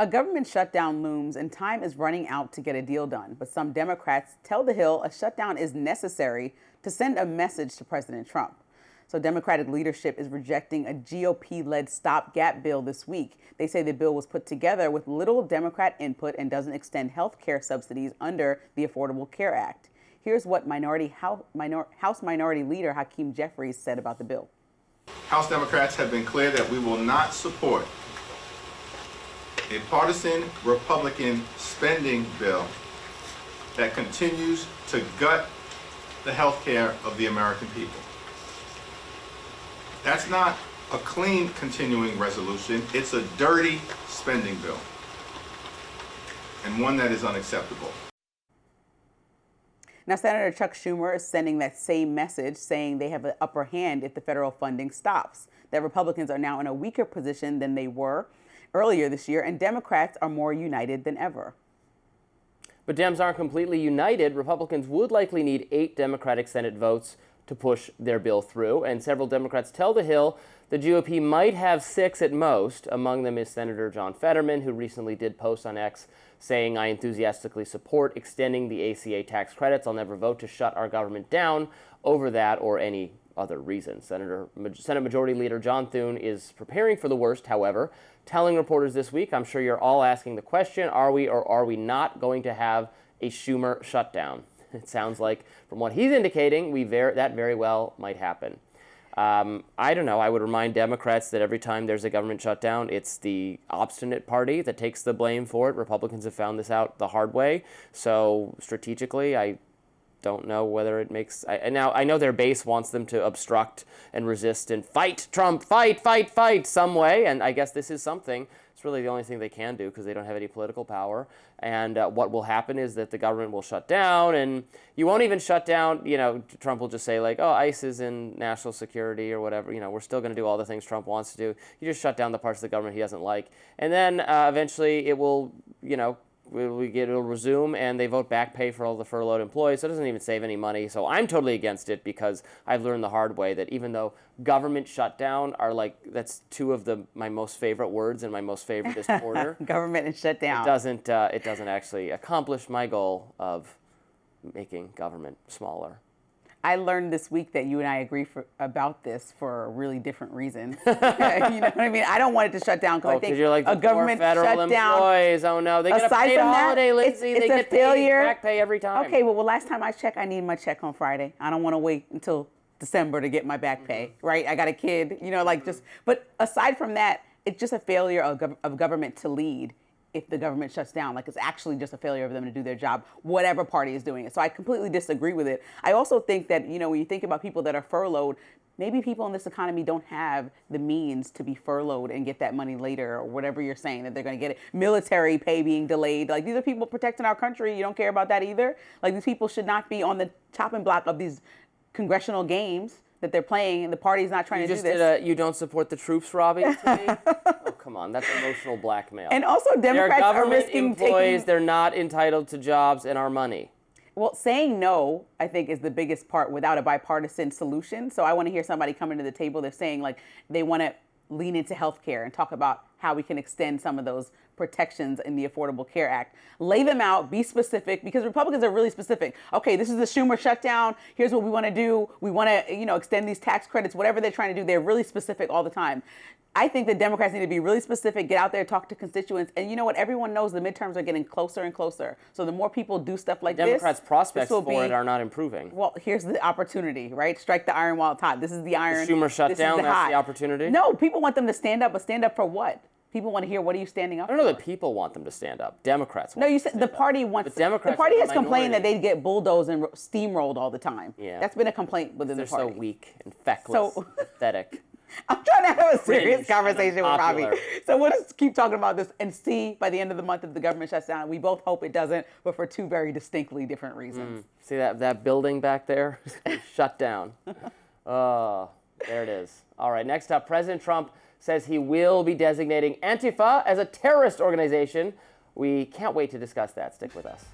A government shutdown looms and time is running out to get a deal done. But some Democrats tell the Hill a shutdown is necessary to send a message to President Trump. So Democratic leadership is rejecting a GOP-led Stopgap bill this week. They say the bill was put together with little Democrat input and doesn't extend health care subsidies under the Affordable Care Act. Here's what House Minority Leader Hakeem Jeffries said about the bill. House Democrats have been clear that we will not support a partisan Republican spending bill that continues to gut the health care of the American people. That's not a clean continuing resolution. It's a dirty spending bill, and one that is unacceptable. Now, Senator Chuck Schumer is sending that same message, saying they have an upper hand if the federal funding stops, that Republicans are now in a weaker position than they were earlier this year, and Democrats are more united than ever. But Dems aren't completely united. Republicans would likely need 8 Democratic Senate votes to push their bill through, and several Democrats tell the Hill the GOP might have 6 at most. Among them is Senator John Fetterman, who recently did post on X saying, "I enthusiastically support extending the ACA tax credits. I'll never vote to shut our government down over that or any other reason." Senate Majority Leader John Thune is preparing for the worst, however, telling reporters this week, "I'm sure you're all asking the question, are we or are we not going to have a Schumer shutdown?" It sounds like, from what he's indicating, that very well might happen. I don't know. I would remind Democrats that every time there's a government shutdown, it's the obstinate party that takes the blame for it. Republicans have found this out the hard way. So strategically, I don't know whether it makes... Now, I know their base wants them to obstruct and resist and fight Trump, fight some way. And I guess this is something. It's really the only thing they can do because they don't have any political power. And what will happen is that the government will shut down, and you won't even shut down, Trump will just say like, oh, ICE is in national security or whatever, we're still going to do all the things Trump wants to do. You just shut down the parts of the government he doesn't like. And then eventually it will, it'll resume, and they vote back pay for all the furloughed employees, so it doesn't even save any money. So I'm totally against it because I've learned the hard way that even though government shutdown are that's 2 of my most favorite words in my most favoriteest order. Government and shutdown. It doesn't actually accomplish my goal of making government smaller. I learned this week that you and I agree about this for a really different reason. You know what I mean? I don't want it to shut down because I think you're like a government federal shutdown. Employees. Oh no, they get a paid holiday, Lindsay. It's they a get failure. Back pay every time. Okay, well, last time I checked, I need my check on Friday. I don't want to wait until December to get my back pay, right? I got a kid, But aside from that, it's just a failure of government to lead. If the government shuts down, it's actually just a failure of them to do their job, whatever party is doing it. So I completely disagree with it. I also think that, when you think about people that are furloughed, maybe people in this economy don't have the means to be furloughed and get that money later, or whatever you're saying that they're going to get it. Military pay being delayed. These are people protecting our country. You don't care about that either. These people should not be on the chopping block of these congressional games that they're playing, and the party's not trying to do this. You don't support the troops, Robbie, to me? Oh, come on. That's emotional blackmail. And also, Democrats are risking employees. They're not entitled to jobs and our money. Well, saying no, I think, is the biggest part without a bipartisan solution. So I want to hear somebody coming to the table. They're saying, they want to lean into healthcare and talk about how we can extend some of those protections in the Affordable Care Act. Lay them out, be specific, because Republicans are really specific. Okay, this is the Schumer shutdown. Here's what we want to do. We want to, extend these tax credits, whatever they're trying to do. They're really specific all the time. I think that Democrats need to be really specific, get out there, talk to constituents. And you know what? Everyone knows the midterms are getting closer and closer. So the more people do stuff like Democrats' prospects for it are not improving. Well, here's the opportunity, right? Strike the iron while it's hot. This is the iron. The Schumer shutdown, that's the opportunity? No, people want them to stand up, but stand up for what? People want to hear, what are you standing up for? I don't know that people want them to stand up. Democrats want No, you said the party wants... The party has complained that they get bulldozed and steamrolled all the time. Yeah. That's been a complaint within the party. They're so weak and feckless, pathetic. I'm trying to have a serious conversation with Robbie. Popular. So we'll just keep talking about this and see by the end of the month if the government shuts down. We both hope it doesn't, but for 2 very distinctly different reasons. See that building back there? Shut down. Oh, there it is. All right, next up, President Trump says he will be designating Antifa as a terrorist organization. We can't wait to discuss that. Stick with us.